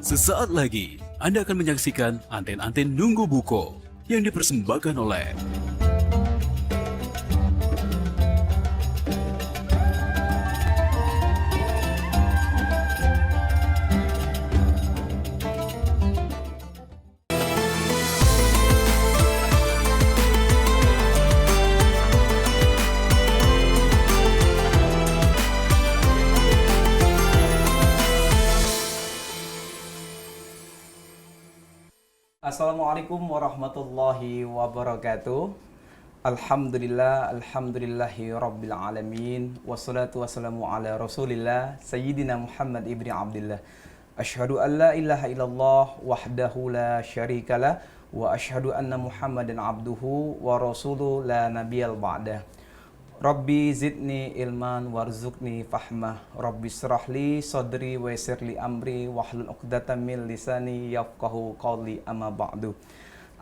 Sesaat lagi, Anda akan menyaksikan Anten-Anten Nunggu Buko yang dipersembahkan oleh Assalamualaikum warahmatullahi wabarakatuh. Alhamdulillahi rabbil alamin. Wassalatu wassalamu ala rasulillah Sayyidina Muhammad ibni Abdillah. Asyhadu an la ilaha illallah wahdahu la syarikalah. Wa asyhadu anna Muhammadan abduhu wa rasuluh la nabiyal ba'dah. Rabbi zidni ilman warzuqni fahmah. Rabbi syrahli sadri wa yassirli amri wahlul 'uqdatam min lisani yafqahu qawli amma ba'du.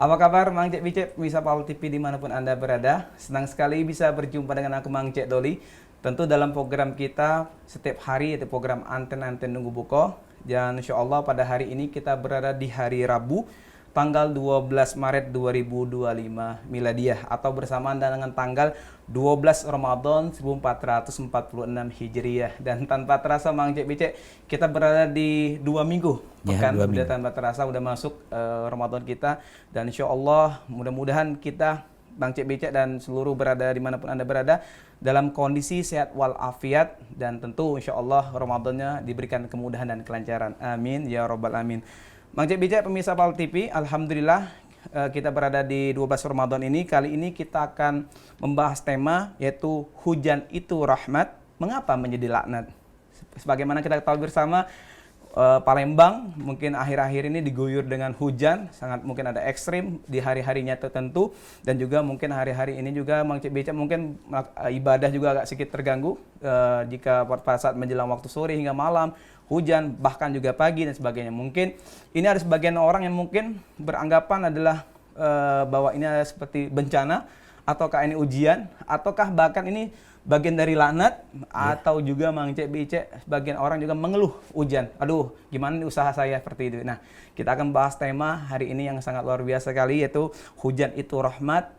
Apa kabar Mang Cek Bicek, pemirsa Paul TV dimanapun Anda berada? Senang sekali bisa berjumpa dengan aku Mang Cek Doli. Tentu dalam program kita setiap hari, yaitu program Anten-Anten Nunggu Buko. Dan insya Allah pada hari ini kita berada di hari Rabu, tanggal 12 Maret 2025 Miladiah, atau bersamaan dengan tanggal 12 Ramadan 1446 Hijriah. Dan tanpa terasa Mang Cek Bicek, kita berada di 2 minggu pekan, udah tanpa terasa udah masuk Ramadan kita. Dan insya Allah mudah-mudahan kita Bang Cek Bicek dan seluruh berada dimanapun Anda berada dalam kondisi sehat walafiat, dan tentu insya Allah Ramadannya diberikan kemudahan dan kelancaran. Amin ya robbal amin. Mang Cek Bicek, pemirsa Paul TV, alhamdulillah kita berada di 12 Ramadan ini. Kali ini kita akan membahas tema yaitu hujan itu rahmat, mengapa menjadi laknat. Sebagaimana kita tahu bersama, Palembang mungkin akhir-akhir ini diguyur dengan hujan, sangat mungkin ada ekstrim di hari-harinya tertentu, dan juga mungkin hari-hari ini juga Mang Cek Bicek mungkin ibadah juga agak sedikit terganggu jika pada saat menjelang waktu sore hingga malam hujan, bahkan juga pagi dan sebagainya. Mungkin ini ada sebagian orang yang mungkin beranggapan adalah bahwa ini adalah seperti bencana, ataukah ini ujian, ataukah bahkan ini bagian dari laknat, atau juga Mang Cek Bicek sebagian orang juga mengeluh hujan. Aduh, gimana nih usaha saya seperti itu. Nah, kita akan bahas tema hari ini yang sangat luar biasa sekali, yaitu hujan itu rahmat,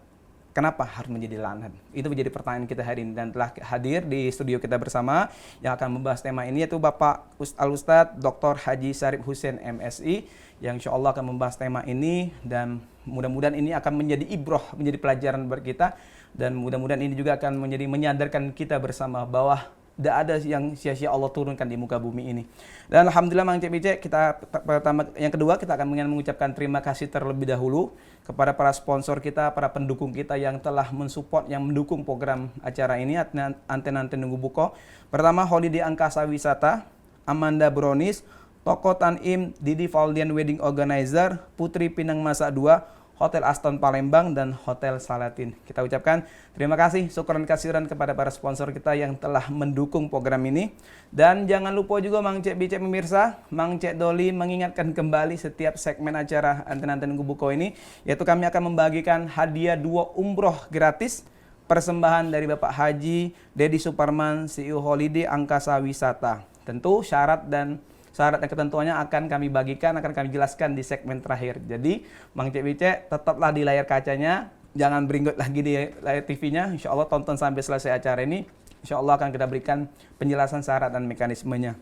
kenapa harus menjadi laknat? Itu menjadi pertanyaan kita hari ini, dan telah hadir di studio kita bersama yang akan membahas tema ini, yaitu Bapak Al-Ustadz Dr. Haji Syarif Hussein MSI, yang insya Allah akan membahas tema ini, dan mudah-mudahan ini akan menjadi ibroh, menjadi pelajaran buat kita, dan mudah-mudahan ini juga akan menjadi menyadarkan kita bersama bahwa tidak ada yang sia-sia Allah turunkan di muka bumi ini. Dan alhamdulillah Mang Cek Bicek, kita pertama, yang kedua kita akan mengucapkan terima kasih terlebih dahulu kepada para sponsor kita, para pendukung kita yang telah mensupport, yang mendukung program acara ini, Anten-Anten Nunggu Buko. Pertama, Holiday Angkasa Wisata, Amanda Brownies, Toko Tanim, Didi Valdian Wedding Organizer, Putri Pinang Masak 2, Hotel Aston Palembang, dan Hotel Salatin. Kita ucapkan terima kasih, syukuran kasiran kepada para sponsor kita yang telah mendukung program ini. Dan jangan lupa juga Mang Cek Bicek pemirsa, Mang Cek Doli mengingatkan kembali setiap segmen acara Anten-Anten Nunggu Buko ini, yaitu kami akan membagikan hadiah 2 umroh gratis, persembahan dari Bapak Haji Dedi Suparman, CEO Holiday Angkasa Wisata. Tentu syarat dan ketentuannya akan kami bagikan, akan kami jelaskan di segmen terakhir. Jadi, Mang Cek Bicek tetaplah di layar kacanya, jangan beringot lagi di layar TV-nya. Insya Allah tonton sampai selesai acara ini. Insya Allah akan kita berikan penjelasan syarat dan mekanismenya.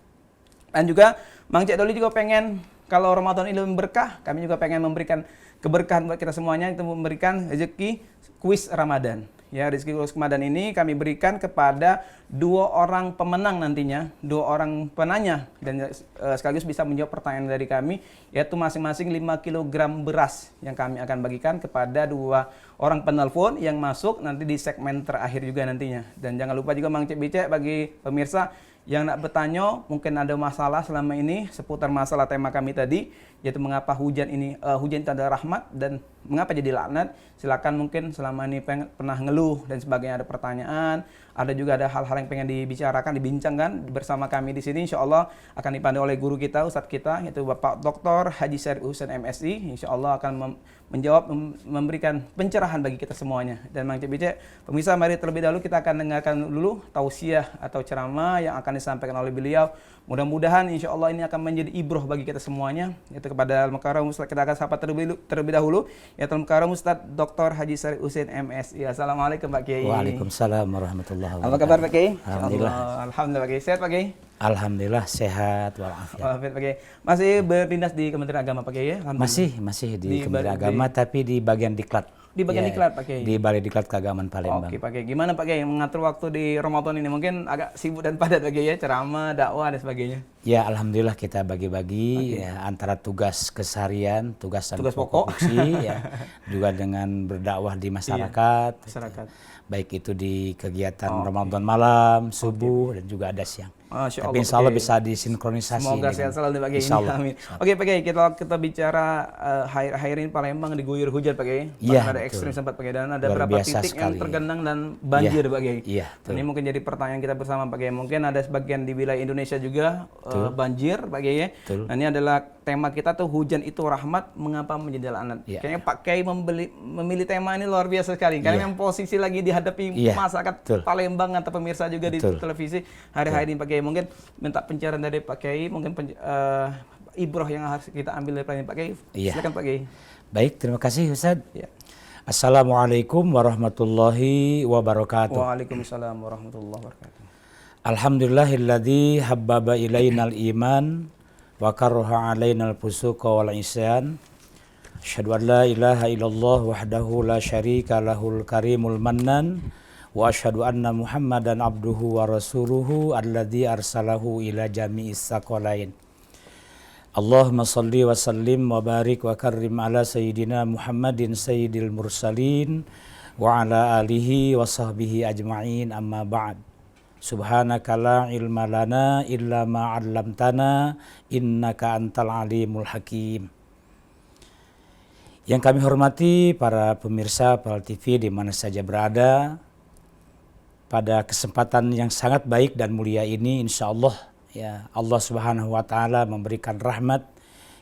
Dan juga, Mang Cek Doli juga pengen, kalau Ramadan ini berkah, kami juga pengen memberikan keberkahan buat kita semuanya, itu memberikan rezeki kuis Ramadan. Ya, rezeki kuis Ramadan ini kami berikan kepada 2 orang pemenang nantinya, 2 orang penanya, dan sekaligus bisa menjawab pertanyaan dari kami, yaitu masing-masing 5 kg beras yang kami akan bagikan kepada 2 orang penelpon yang masuk nanti di segmen terakhir juga nantinya. Dan jangan lupa juga Mang Cek Bicek, bagi pemirsa yang nak bertanya, mungkin ada masalah selama ini seputar masalah tema kami tadi, yaitu mengapa hujan itu adalah rahmat, dan mengapa jadi laknat? Silakan mungkin selama ini pernah ngeluh dan sebagainya, ada pertanyaan, ada juga ada hal-hal yang pengen dibicarakan, dibincangkan bersama kami di sini. Insya Allah akan dipandu oleh guru kita, Ustadz kita, yaitu Bapak Dr. Haji Syarif Husain MSI. Insya Allah akan menjawab, memberikan pencerahan bagi kita semuanya. Dan Mang Cek, pemirsa, mari terlebih dahulu kita akan dengarkan dulu tausiah atau ceramah yang akan disampaikan oleh beliau. Mudah-mudahan insya Allah ini akan menjadi ibroh bagi kita semuanya. Yaitu kepada Al-Mukarram Ustadz, kita akan sapa terlebih dahulu. Yaitu Al-Mukarram Ustadz Dr. Haji Syarif Husain MSI. Assalamualaikum Pak Kiai. Waalaikumsalam warahmatullahi wabarakatuh. Apa kabar Pak Kiai? Alhamdulillah. Alhamdulillah Pak Kiai. Sehat Pak Kiai? Alhamdulillah sehat walafiat. Walafiat Pak Kiai. Masih berdinas di Kementerian Agama Pak Kiai ya? Masih di Kementerian Agama tapi di bagian diklat. Di bagian diklat Pak Kiai. Di Balai Diklat Keagamaan Palembang. Oke Pak Kiai. Gimana Pak Kiai mengatur waktu di Ramadan ini? Mungkin agak sibuk dan padat Pak Kiai ya, ceramah, dakwah dan sebagainya. Ya alhamdulillah kita bagi-bagi ya, antara tugas keseharian, tugas pokok ya, juga dengan berdakwah di masyarakat. Masyarakat. Baik itu di kegiatan Ramadan malam, subuh dan juga ada siang. Masya Tapi insya Allah bisa disinkronisasi. Semoga sehat selalu Pak Kiai. Amin. Oke Pak Kiai, kita bicara akhir-akhir ini Palembang diguyur hujan Pak Kiai. Iya, ada ekstrim sempat Pak Kiai, dan ada luar beberapa biasa titik sekali. yang tergenang dan banjir Pak Kiai. Iya. Ini mungkin jadi pertanyaan kita bersama Pak Kiai. Mungkin ada sebagian di wilayah Indonesia juga banjir Pak Kiai ya. Nah, ini adalah tema kita tuh, hujan itu rahmat, mengapa menjadi laknat. Iya. Kayaknya Pak Kiai memilih tema ini luar biasa sekali. Karena memang posisi lagi dihadapi masyarakat Palembang atau pemirsa juga di televisi hari-hari ini Pak Kiai. Mungkin minta pencerahan dari Pak Kiai, mungkin ibroh yang harus kita ambil dari Pak Kiai. Silakan Pak Kiai. Baik, terima kasih Ustaz. Ya. Assalamualaikum warahmatullahi wabarakatuh. Waalaikumsalam warahmatullahi wabarakatuh. Alhamdulillahilladzi habbaba ilainal iman wa karraha alainal fusuqa wal isyan. Asyhadu an la ilaha illallah wahdahu la syarika lahul karimul mannan. Wa asyhadu anna Muhammadan abduhu wa rasuluhu alladzi arsalahu ila jami'is saqalain. Allahumma salli wa sallim wa barik wa karrim ala sayyidina Muhammadin sayyidil mursalin wa ala alihi wa sahbihi ajma'in, amma ba'd. Subhanaka la ilma lana illa ma 'allamtana innaka antal alimul hakim. Yang kami hormati para pemirsa PAL TV di mana saja berada, pada kesempatan yang sangat baik dan mulia ini insya Allah ya, Allah Subhanahu wa taala memberikan rahmat,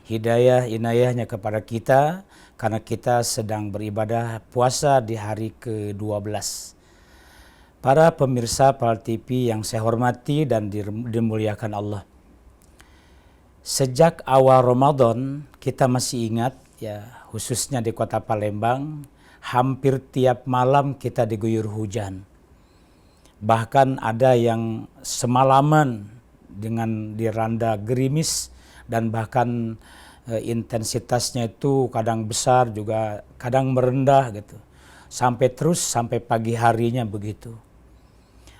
hidayah, inayahnya kepada kita karena kita sedang beribadah puasa di hari ke-12. Para pemirsa PAL TV yang saya hormati dan dimuliakan Allah. Sejak awal Ramadan kita masih ingat ya, khususnya di kota Palembang, hampir tiap malam kita diguyur hujan. Bahkan ada yang semalaman dengan diranda gerimis dan bahkan intensitasnya itu kadang besar juga kadang merendah gitu. Sampai pagi harinya begitu.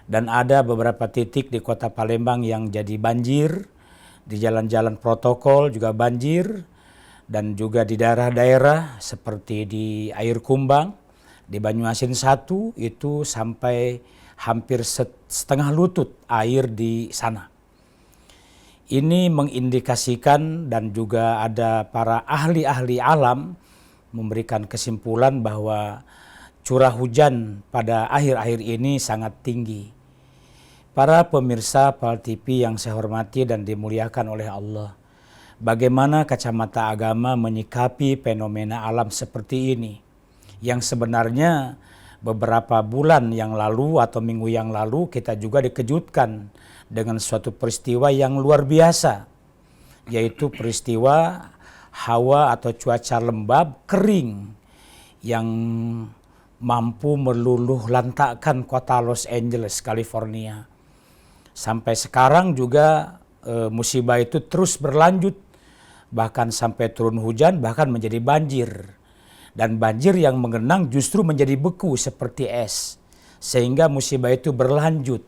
Dan ada beberapa titik di kota Palembang yang jadi banjir, di jalan-jalan protokol juga banjir, dan juga di daerah-daerah seperti di Air Kumbang, di Banyuasin 1 itu sampai hampir setengah lutut air di sana. Ini mengindikasikan dan juga ada para ahli-ahli alam memberikan kesimpulan bahwa curah hujan pada akhir-akhir ini sangat tinggi. Para pemirsa PAL TV yang saya hormati dan dimuliakan oleh Allah, bagaimana kacamata agama menyikapi fenomena alam seperti ini yang sebenarnya beberapa bulan yang lalu atau minggu yang lalu kita juga dikejutkan dengan suatu peristiwa yang luar biasa, yaitu peristiwa hawa atau cuaca lembab kering yang mampu meluluh lantakkan kota Los Angeles, California. Sampai sekarang juga musibah itu terus berlanjut, bahkan sampai turun hujan, bahkan menjadi banjir. Dan banjir yang mengenang justru menjadi beku seperti es. Sehingga musibah itu berlanjut.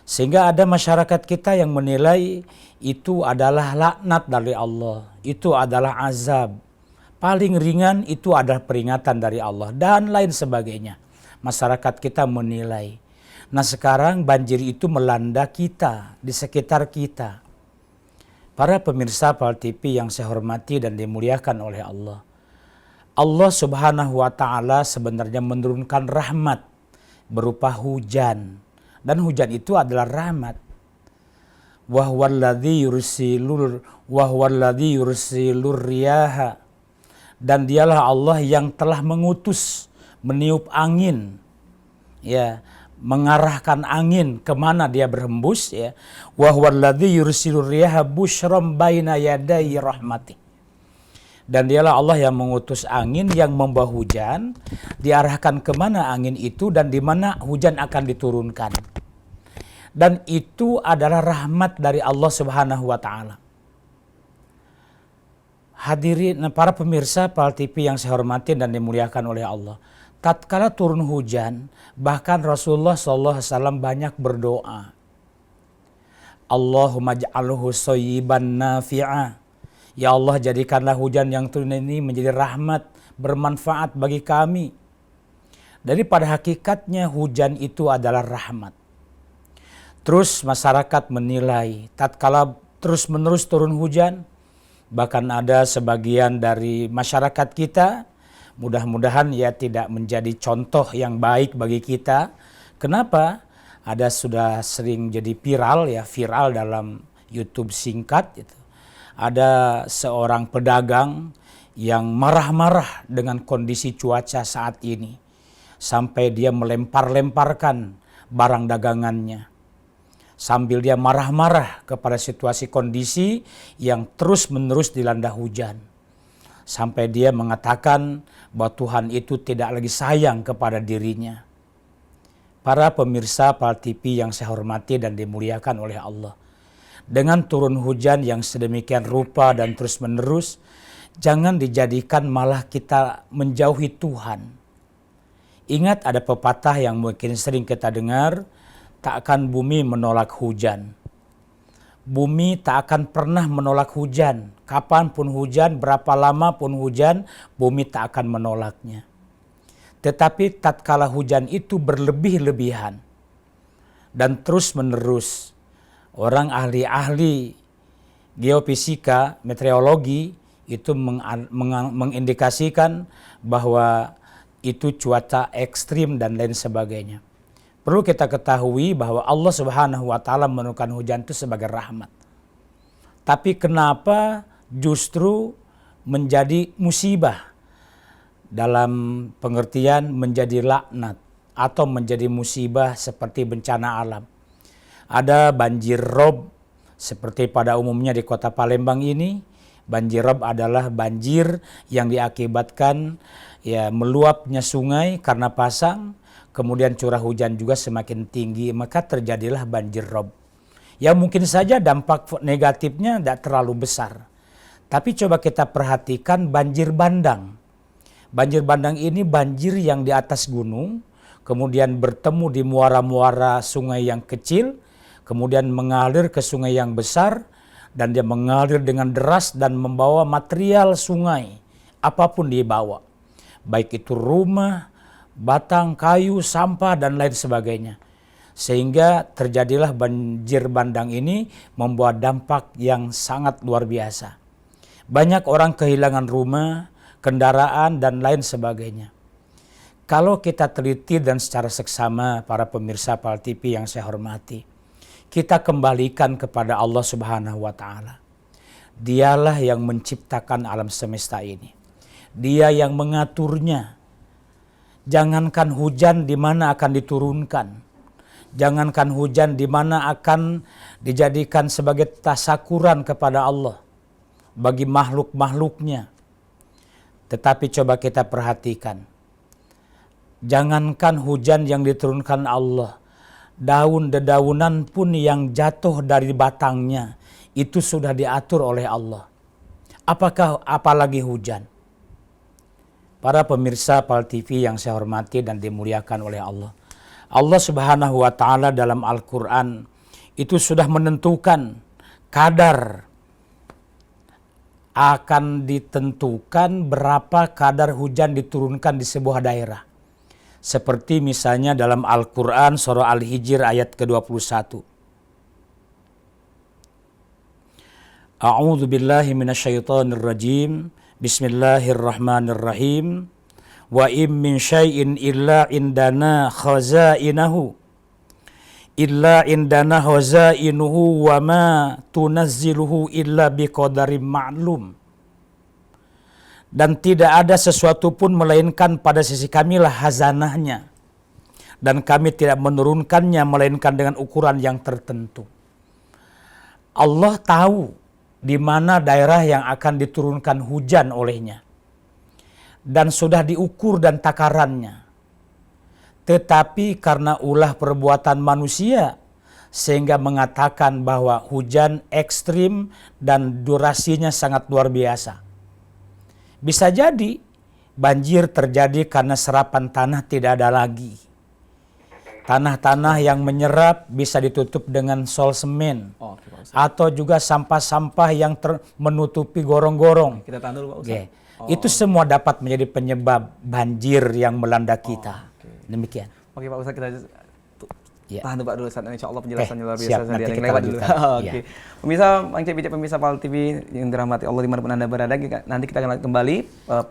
Sehingga ada masyarakat kita yang menilai itu adalah laknat dari Allah. Itu adalah azab. Paling ringan itu adalah peringatan dari Allah. Dan lain sebagainya. Masyarakat kita menilai. Nah sekarang banjir itu melanda kita, di sekitar kita. Para pemirsa PAL TV yang saya hormati dan dimuliakan oleh Allah. Allah Subhanahu wa taala sebenarnya menurunkan rahmat berupa hujan, dan hujan itu adalah rahmat. Wa huwallazi yursilur riyaha, dan dialah Allah yang telah mengutus, meniup angin, ya, mengarahkan angin kemana dia berhembus, ya. Wa huwallazi yursilur riyaha busyram baina yaday rahmati, dan dialah Allah yang mengutus angin yang membawa hujan, diarahkan kemana angin itu dan di mana hujan akan diturunkan. Dan itu adalah rahmat dari Allah Subhanahu wa taala. Hadirin para pemirsa PAL TV yang saya hormati dan dimuliakan oleh Allah. Tatkala turun hujan, bahkan Rasulullah SAW banyak berdoa. Allahumma ja'alhu shayyiban nafi'a. Ya Allah, jadikanlah hujan yang turun ini menjadi rahmat, bermanfaat bagi kami. Daripada hakikatnya hujan itu adalah rahmat. Terus masyarakat menilai, tatkala terus-menerus turun hujan, bahkan ada sebagian dari masyarakat kita, mudah-mudahan ya tidak menjadi contoh yang baik bagi kita. Kenapa? Ada sudah sering jadi viral dalam YouTube singkat gitu. Ada seorang pedagang yang marah-marah dengan kondisi cuaca saat ini, sampai dia melempar-lemparkan barang dagangannya, sambil dia marah-marah kepada situasi kondisi yang terus-menerus dilanda hujan, sampai dia mengatakan bahwa Tuhan itu tidak lagi sayang kepada dirinya. Para pemirsa PAL TV yang saya hormati dan dimuliakan oleh Allah, dengan turun hujan yang sedemikian rupa dan terus-menerus, jangan dijadikan malah kita menjauhi Tuhan. Ingat, ada pepatah yang mungkin sering kita dengar, tak akan bumi menolak hujan. Bumi tak akan pernah menolak hujan. Kapanpun hujan, berapa lama pun hujan, bumi tak akan menolaknya. Tetapi tatkala hujan itu berlebih-lebihan dan terus-menerus, orang ahli-ahli geofisika, meteorologi itu mengindikasikan bahwa itu cuaca ekstrim dan lain sebagainya. Perlu kita ketahui bahwa Allah Subhanahu wa taala menurunkan hujan itu sebagai rahmat. Tapi kenapa justru menjadi musibah? Dalam pengertian menjadi laknat atau menjadi musibah seperti bencana alam. Ada banjir rob seperti pada umumnya di Kota Palembang ini. Banjir rob adalah banjir yang diakibatkan meluapnya sungai karena pasang. Kemudian curah hujan juga semakin tinggi, maka terjadilah banjir rob. Ya mungkin saja dampak negatifnya tidak terlalu besar. Tapi coba kita perhatikan banjir bandang. Banjir bandang ini banjir yang di atas gunung, kemudian bertemu di muara-muara sungai yang kecil, kemudian mengalir ke sungai yang besar, dan dia mengalir dengan deras dan membawa material sungai, apapun dibawa. Baik itu rumah, batang, kayu, sampah, dan lain sebagainya. Sehingga terjadilah banjir bandang ini membawa dampak yang sangat luar biasa. Banyak orang kehilangan rumah, kendaraan, dan lain sebagainya. Kalau kita teliti dan secara seksama para pemirsa PAL TV yang saya hormati, kita kembalikan kepada Allah Subhanahu wa taala. Dialah yang menciptakan alam semesta ini. Dia yang mengaturnya. Jangankan hujan di mana akan diturunkan. Jangankan hujan di mana akan dijadikan sebagai tasakuran kepada Allah bagi makhluk-makhluknya. Tetapi coba kita perhatikan. Jangankan hujan yang diturunkan Allah, daun-dedaunan pun yang jatuh dari batangnya itu sudah diatur oleh Allah. Apalagi hujan? Para pemirsa PAL TV yang saya hormati dan dimuliakan oleh Allah. Allah Subhanahu wa taala dalam Al-Qur'an itu sudah menentukan kadar, akan ditentukan berapa kadar hujan diturunkan di sebuah daerah. Seperti misalnya dalam Al-Qur'an surah Al-Hijr ayat ke-21. A'udzu billahi minasyaitonir rajim. Bismillahirrahmanirrahim. Wa im min syai'in illa indana khazainuhu wa ma tunazziluhu illa biqadarin ma'lum. Dan tidak ada sesuatu pun melainkan pada sisi kamilah hazanahnya, dan kami tidak menurunkannya melainkan dengan ukuran yang tertentu. Allah tahu di mana daerah yang akan diturunkan hujan olehnya, dan sudah diukur dan takarannya. Tetapi karena ulah perbuatan manusia, sehingga mengatakan bahwa hujan ekstrim dan durasinya sangat luar biasa. Bisa jadi banjir terjadi karena serapan tanah tidak ada lagi. Tanah-tanah yang menyerap bisa ditutup dengan sol semen. Atau juga sampah-sampah yang menutupi gorong-gorong. Kita tahan dulu Pak Ustaz. Okay. Itu semua dapat menjadi penyebab banjir yang melanda kita. Demikian. Oke Pak Ustaz, kita Ya. tahan Pak dulu Ustaz. Insya Allah penjelasannya luar biasa. Siap, Saya nanti yang kita lewat dulu. lanjutkan. Oke. Ya. Pemirsa, Bang Cek pemirsa Pal TV yang dirahmati Allah dimanapun Anda berada, nanti kita akan kembali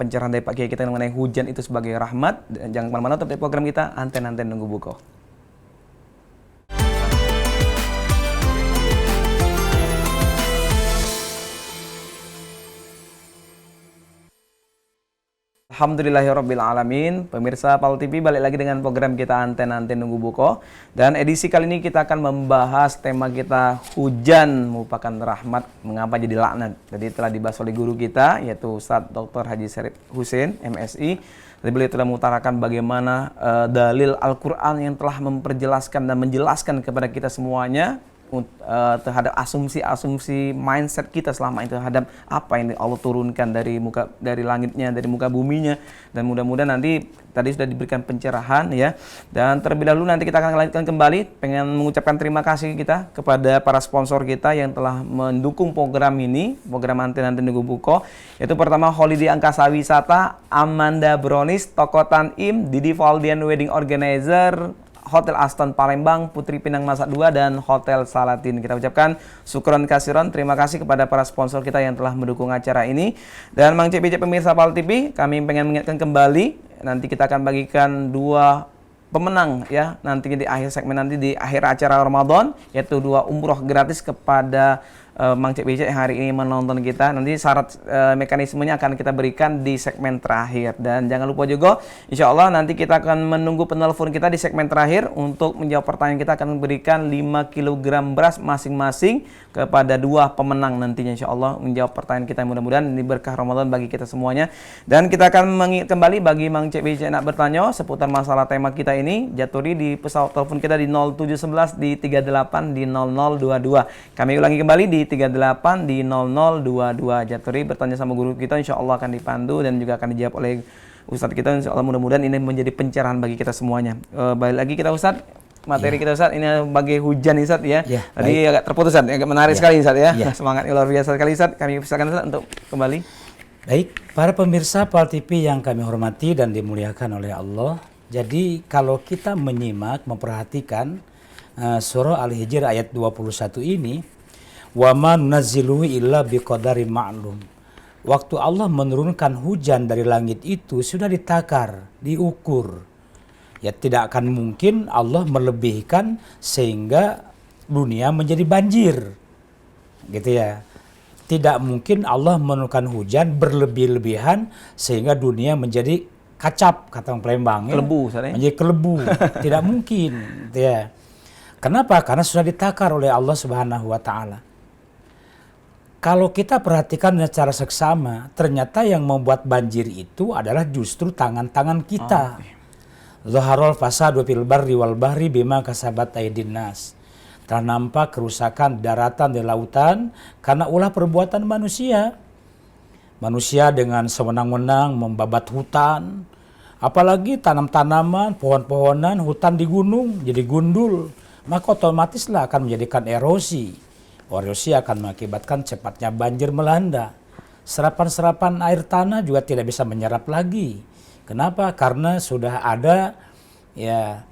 pencerahan dari Pak Kiai kita mengenai hujan itu sebagai rahmat. Dan jangan kemana-mana, tetap di program kita Anten-Anten Nunggu Buko. Alhamdulillahirrabbilalamin. Pemirsa Pal TV, balik lagi dengan program kita Anten-Anten Nunggu Buko. Dan edisi kali ini kita akan membahas tema kita, hujan merupakan rahmat, mengapa jadi laknat. Jadi telah dibahas oleh guru kita, yaitu Ustadz Dr. Haji Syarif Husain, MSI. Jadi beliau telah mengutarakan bagaimana dalil Al-Quran yang telah memperjelaskan dan menjelaskan kepada kita semuanya terhadap asumsi-asumsi mindset kita selama ini terhadap apa yang Allah turunkan dari langitnya, dari muka buminya, dan mudah-mudahan nanti tadi sudah diberikan pencerahan ya. Dan terlebih dahulu nanti kita akan lanjutkan kembali, pengen mengucapkan terima kasih kita kepada para sponsor kita yang telah mendukung program ini, program Anten-Anten Nunggu Buko, yaitu pertama Holiday Angkasa Wisata, Amanda Brownies, Toko Tanim, Didi Valdian Wedding Organizer, Hotel Aston Palembang, Putri Pinang Masak 2, dan Hotel Salatin. Kita ucapkan syukron kasiron, terima kasih kepada para sponsor kita yang telah mendukung acara ini. Dan Mang Cek pemirsa Pal TV, kami pengen mengingatkan kembali, nanti kita akan bagikan 2 pemenang ya, nantinya di akhir segmen, nanti di akhir acara Ramadan, yaitu 2 umroh gratis kepada Mang Cek yang hari ini menonton kita. Nanti syarat mekanismenya akan kita berikan di segmen terakhir. Dan jangan lupa juga, insya Allah nanti kita akan menunggu penelpon kita di segmen terakhir untuk menjawab pertanyaan. Kita akan berikan 5 kg beras masing-masing kepada 2 pemenang nantinya, insya Allah menjawab pertanyaan kita. Mudah-mudahan ini berkah Ramadan bagi kita semuanya. Dan kita akan kembali bagi Mang Cek nak bertanya seputar masalah tema kita ini, jaturi di pesawat telepon kita di 0711 di 38 di 0022. Kami ulangi kembali di 38 di 0022. Jaturi bertanya sama guru kita, insya Allah akan dipandu dan juga akan dijawab oleh Ustadz kita. Insya Allah mudah-mudahan ini menjadi pencerahan bagi kita semuanya. Balik lagi kita Ustadz, materi kita Ustadz ini bagi hujan Ustadz ya. Tadi agak terputus Ustadz, agak menarik sekali Ustadz ya. Semangatnya luar biasa sekali Ustadz. Kami persilakan Ustadz untuk kembali. Baik, para pemirsa Pal TV yang kami hormati dan dimuliakan oleh Allah. Jadi kalau kita menyimak, memperhatikan surah Al-Hijr ayat 21 ini, wa ma nunazziluhu illa biqadarin ma'lum. Waktu Allah menurunkan hujan dari langit itu sudah ditakar, diukur. Ya tidak akan mungkin Allah melebihkan sehingga dunia menjadi banjir. Gitu ya. Tidak mungkin Allah menurunkan hujan berlebih-lebihan sehingga dunia menjadi kacap, kata orang Palembang ya. Kelebu, menjadi kelebu. Tidak mungkin, gitu ya. Kenapa? Karena sudah ditakar oleh Allah Subhanahu wa taala. Kalau kita perhatikan secara seksama, ternyata yang membuat banjir itu adalah justru tangan-tangan kita. Zaharul fasadu fil barri wal bahri bima kasabat aydin nas. Telah nampak kerusakan daratan dan lautan karena ulah perbuatan manusia. Manusia dengan sewenang-wenang membabat hutan, apalagi tanam-tanaman, pohon-pohonan, hutan di gunung jadi gundul, maka otomatislah akan menjadikan erosi. Erosi akan mengakibatkan cepatnya banjir melanda. Serapan-serapan air tanah juga tidak bisa menyerap lagi. Kenapa? Karena sudah ada ya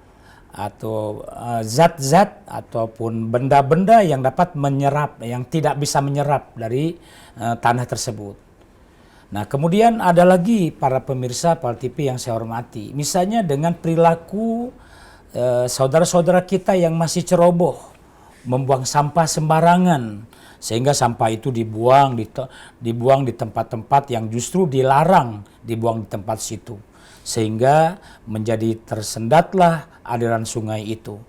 atau zat-zat ataupun benda-benda yang dapat menyerap, yang tidak bisa menyerap dari tanah tersebut. Nah, kemudian ada lagi para pemirsa Pal TV yang saya hormati. Misalnya dengan perilaku saudara-saudara kita yang masih ceroboh, membuang sampah sembarangan, sehingga sampah itu dibuang di tempat-tempat yang justru dilarang dibuang di tempat situ, sehingga menjadi tersendatlah aliran sungai itu.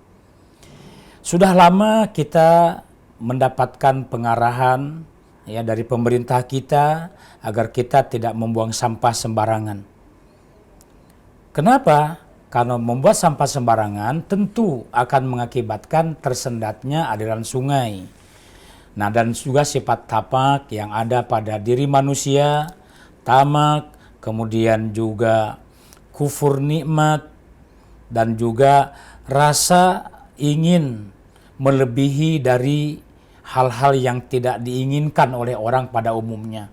Sudah lama kita mendapatkan pengarahan ya dari pemerintah kita agar kita tidak membuang sampah sembarangan. Kenapa? Karena membuat sampah sembarangan tentu akan mengakibatkan tersendatnya aliran sungai. Nah, dan juga sifat tamak yang ada pada diri manusia, tamak, kemudian juga kufur nikmat, dan juga rasa ingin melebihi dari hal-hal yang tidak diinginkan oleh orang pada umumnya.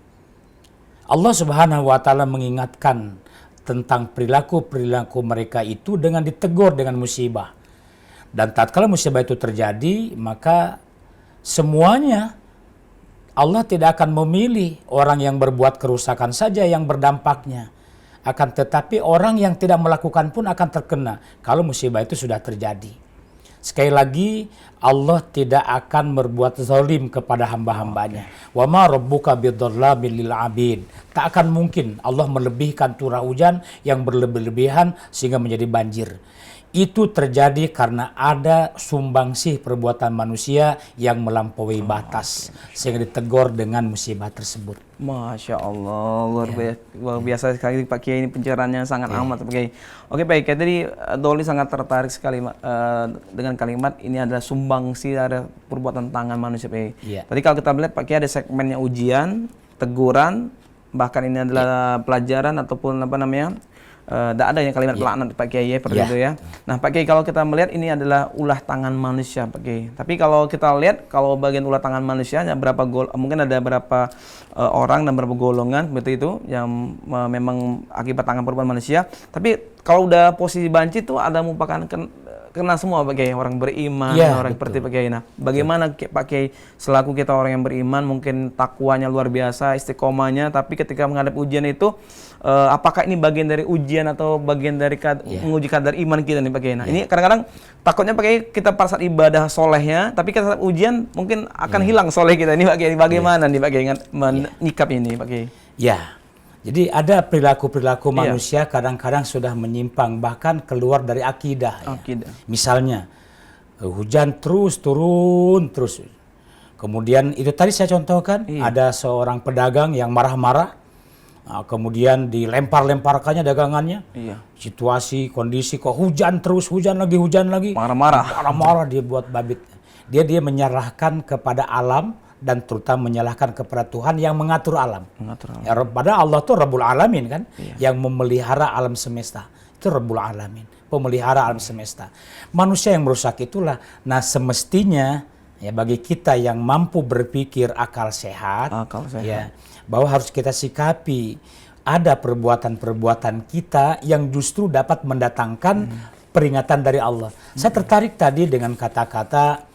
Allah Subhanahu wa taala mengingatkan tentang perilaku-perilaku mereka itu dengan ditegur dengan musibah. Dan tatkala musibah itu terjadi, maka semuanya Allah tidak akan memilih orang yang berbuat kerusakan saja yang berdampaknya. Akan tetapi orang yang tidak melakukan pun akan terkena kalau musibah itu sudah terjadi. Sekali lagi, Allah tidak akan berbuat zalim kepada hamba-hambanya. Wa ma rabbuka bidzallamil lil abid. Tak akan mungkin Allah melebihkan curah hujan yang berlebih-lebihan sehingga menjadi banjir. Itu terjadi karena ada sumbangsih perbuatan manusia yang melampaui batas sehingga ditegur dengan musibah tersebut. Masya Allah, luar biasa sekali Pak Kiai, ini pencerahannya sangat amat Pak Kiai. Oke Pak Kiai, tadi Doli sangat tertarik sekali dengan kalimat ini adalah sumbangsi ada perbuatan tangan manusia Pak Kiai. Iya. Tadi kalau kita melihat Pak Kiai ada segmennya ujian, teguran, bahkan ini adalah pelajaran ataupun apa namanya, tidak ada yang kalimat pelaknat Pak Kiai ya, seperti itu ya. Nah Pak Kiai, kalau kita melihat ini adalah ulah tangan manusia Pak Kiai. Tapi kalau kita lihat kalau bagian ulah tangan manusia mungkin ada berapa orang dan berapa golongan seperti itu yang memang akibat tangan perbuatan manusia. Tapi kalau udah posisi banci itu ada merupakan kena semua Pak Kiai, orang beriman, orang seperti Pak Kiai. Nah, bagaimana Pak Kiai selaku kita orang yang beriman, mungkin takwanya luar biasa, istiqomahnya, tapi ketika menghadapi ujian itu apakah ini bagian dari ujian atau bagian dari menguji kadar iman kita nih Pak Kiai. Nah, ini kadang-kadang takutnya Pak Kiai kita pada saat ibadah solehnya, tapi kita saat ujian mungkin akan hilang soleh kita. Ini Pak Kiai, bagaimana nih Pak Kiai menyikap ini Pak Kiai? Ya. Jadi ada perilaku-perilaku manusia kadang-kadang sudah menyimpang, bahkan keluar dari akidah. Ya. Misalnya, hujan terus turun terus. Kemudian itu tadi saya contohkan, ada seorang pedagang yang marah-marah, kemudian dilempar-lemparkannya dagangannya. Situasi, kondisi kok hujan terus, hujan lagi. Marah-marah dia buat babit. Dia menyerahkan kepada alam, dan terutama menyalahkan kepada Tuhan yang mengatur alam. Ya, padahal Allah itu Rabbul Alamin kan, yang memelihara alam semesta. Itu Rabbul Alamin, pemelihara alam semesta. Manusia yang merusak itulah. Nah, semestinya ya bagi kita yang mampu berpikir akal sehat. Ya, bahwa harus kita sikapi ada perbuatan-perbuatan kita yang justru dapat mendatangkan peringatan dari Allah. Saya tertarik tadi dengan kata-kata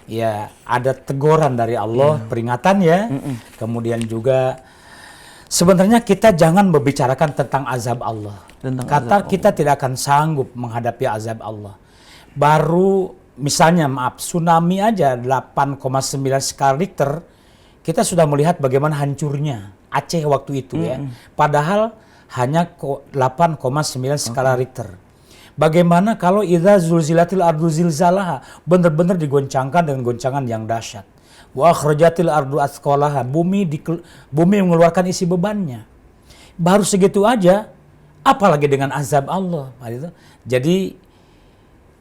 ya ada teguran dari Allah, peringatan ya. Kemudian juga sebenarnya kita jangan membicarakan tentang azab Allah. Kita tidak akan sanggup menghadapi azab Allah. Baru misalnya tsunami aja 8,9 skala Richter, kita sudah melihat bagaimana hancurnya Aceh waktu itu ya. Padahal hanya 8,9 skala Richter. Bagaimana kalau idza zulzilatil ardu zilzalaha, benar-benar digoncangkan dengan goncangan yang dahsyat. Wa akhrajatil ardu atsqalaha, bumi mengeluarkan isi bebannya. Baru segitu aja, apalagi dengan azab Allah. Jadi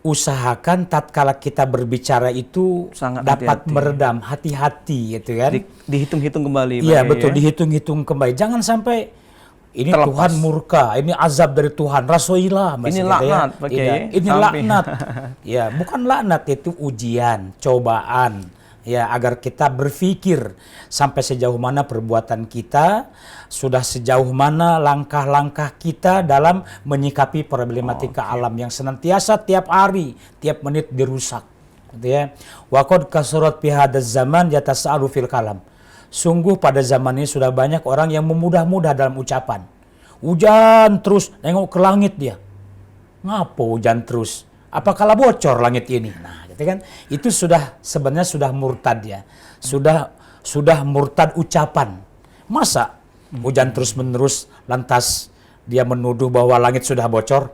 usahakan tatkala kita berbicara itu sangat dapat meredam, hati-hati gitu kan. Dihitung-hitung kembali. Iya betul, dihitung-hitung kembali. Jangan sampai ini terlepas. Tuhan murka, ini azab dari Tuhan, Rasulullah. Ini laknat, ya. Ini laknat. Ya, bukan laknat, itu ujian, cobaan. Ya, agar kita berpikir sampai sejauh mana perbuatan kita, sudah sejauh mana langkah-langkah kita dalam menyikapi problematika alam yang senantiasa tiap hari, tiap menit dirusak. Gitu ya. Wa qad kasurat fi hadzal zaman yatasa'alu fil kalam. Sungguh pada zaman ini sudah banyak orang yang memudah-mudah dalam ucapan. Hujan terus, nengok ke langit dia. Ngapo hujan terus? Apakah bocor langit ini? Nah, gitu kan? Itu sudah sebenarnya sudah murtad ya. Sudah murtad ucapan. Masa hujan terus-menerus lantas dia menuduh bahwa langit sudah bocor?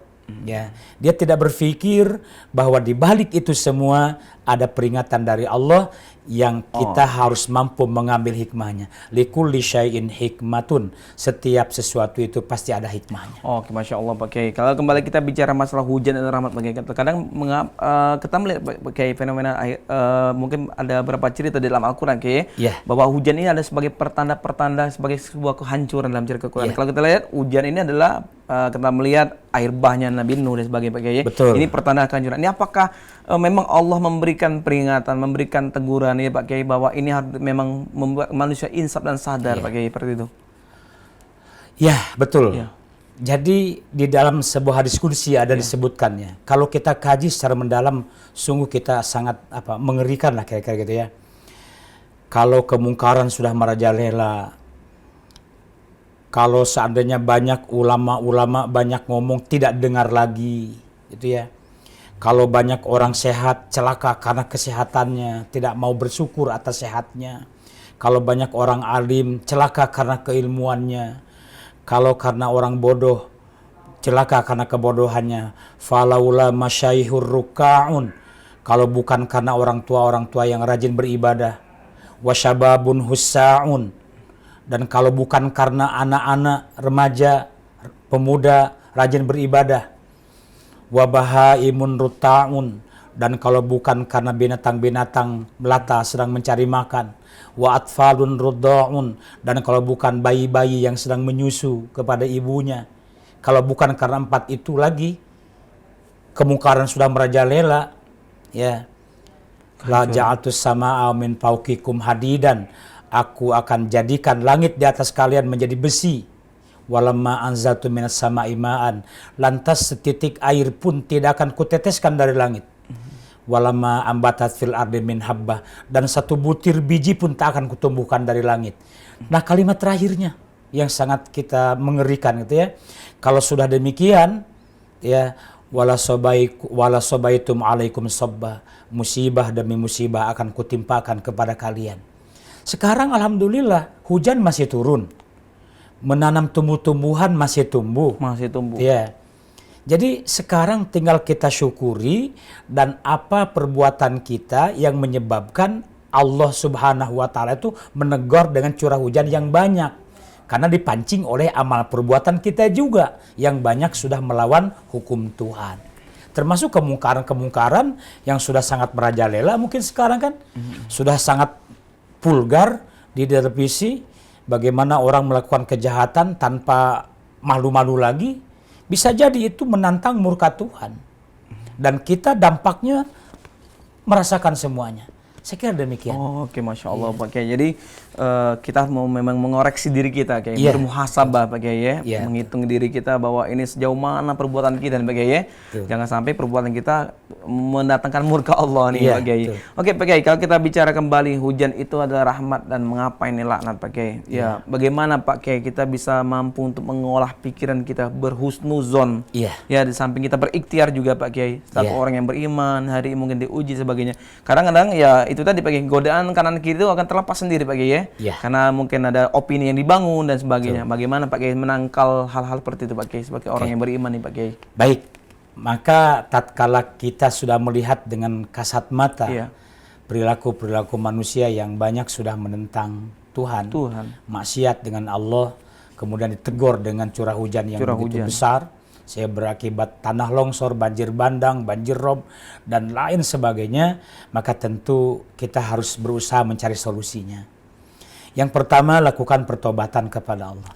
Ya, dia tidak berpikir bahwa di balik itu semua ada peringatan dari Allah yang kita harus mampu mengambil hikmahnya. Likulli syai'in hikmatun. Setiap sesuatu itu pasti ada hikmahnya. Oke, Masya Allah Pak Kiai. Kalau kembali kita bicara masalah hujan dan rahmat Pak Kiai, terkadang kita melihat Pak Kiai fenomena mungkin ada beberapa cerita di dalam Al-Quran Kiai, bahwa hujan ini ada sebagai pertanda sebagai sebuah kehancuran dalam cerita Al-Quran. Kalau kita lihat hujan ini adalah kita melihat air bahnya Nabi Nuh dan sebagainya Pak Kiai. Betul. Ini pertanda kehancuran. Ini apakah memang Allah memberikan peringatan, memberikan teguran ya Pak Kiai, bahwa ini harus memang membuat manusia insaf dan sadar Pak Kiai seperti itu? Ya, betul. Ya. Jadi di dalam sebuah diskusi ada disebutkannya. Kalau kita kaji secara mendalam, sungguh kita sangat mengerikan lah kira-kira gitu ya. Kalau kemungkaran sudah merajalela, kalau seandainya banyak ulama-ulama banyak ngomong tidak dengar lagi, gitu ya. Kalau banyak orang sehat celaka karena kesehatannya, tidak mau bersyukur atas sehatnya. Kalau banyak orang alim celaka karena keilmuannya. Kalau karena orang bodoh celaka karena kebodohannya. Falaula masyaihur ruka'un. Kalau bukan karena orang tua yang rajin beribadah. Wasyababun hussa'un. Dan kalau bukan karena anak-anak, remaja, pemuda rajin beribadah. Wabahaimun ruta'un. Dan kalau bukan karena binatang-binatang melata sedang mencari makan. Wa atfalun rudda'un. Dan kalau bukan bayi-bayi yang sedang menyusu kepada ibunya. Kalau bukan karena 4 itu lagi, kemungkaran sudah merajalela. Ya. La ja'atus sama'a min fawqikum hadidan. Aku akan jadikan langit di atas kalian menjadi besi. Walamma anzaltu minas sama'i ma'an. Lantas setitik air pun tidak akan kuteteskan dari langit. Walamma ambatat fil ardi min habbah. Dan satu butir biji pun tak akan kutumbuhkan dari langit. Nah, kalimat terakhirnya yang sangat kita mengerikan gitu ya. Kalau sudah demikian, ya, wala sobaitum alaikum sobba. Musibah demi musibah akan kutimpakan kepada kalian. Sekarang alhamdulillah hujan masih turun. Menanam tumbuh-tumbuhan masih tumbuh. Ya. Jadi sekarang tinggal kita syukuri dan apa perbuatan kita yang menyebabkan Allah Subhanahu wa taala itu menegur dengan curah hujan yang banyak. Karena dipancing oleh amal perbuatan kita juga yang banyak sudah melawan hukum Tuhan. Termasuk kemungkaran-kemungkaran yang sudah sangat merajalela mungkin sekarang kan. Sudah sangat vulgar di televisi. Bagaimana orang melakukan kejahatan tanpa malu-malu lagi, bisa jadi itu menantang murka Tuhan. Dan kita dampaknya merasakan semuanya. Saya kira demikian. Oke, Masya Allah Pak Kiai. Jadi kita mau memang mengoreksi diri kita, Kiai. Bermuhasabah Pak Kiai ya. Menghitung diri kita bahwa ini sejauh mana perbuatan kita Pak Kiai ya. Jangan sampai perbuatan kita mendatangkan murka Allah nih Pak Kiai. Oke Pak Kiai, kalau kita bicara kembali hujan itu adalah rahmat dan mengapa ini laknat Pak Kiai? Ya, bagaimana Pak Kiai kita bisa mampu untuk mengolah pikiran kita berhusnuzon? Ya, di samping kita berikhtiar juga Pak Kiai. Setiap orang yang beriman hari ini mungkin diuji sebagainya. Kadang-kadang ya itu tadi Pak Kiai, godaan kanan kiri itu akan terlepas sendiri Pak Kiai ya. Karena mungkin ada opini yang dibangun dan sebagainya. Bagaimana Pak Kiai menangkal hal-hal seperti itu Pak Kiai sebagai orang yang beriman nih Pak Kiai? Baik. Maka tatkala kita sudah melihat dengan kasat mata perilaku-perilaku manusia yang banyak sudah menentang Tuhan. Maksiat dengan Allah, kemudian ditegur dengan curah hujan yang begitu besar. Saya berakibat tanah longsor, banjir bandang, banjir rob, dan lain sebagainya, maka tentu kita harus berusaha mencari solusinya. Yang pertama, lakukan pertobatan kepada Allah.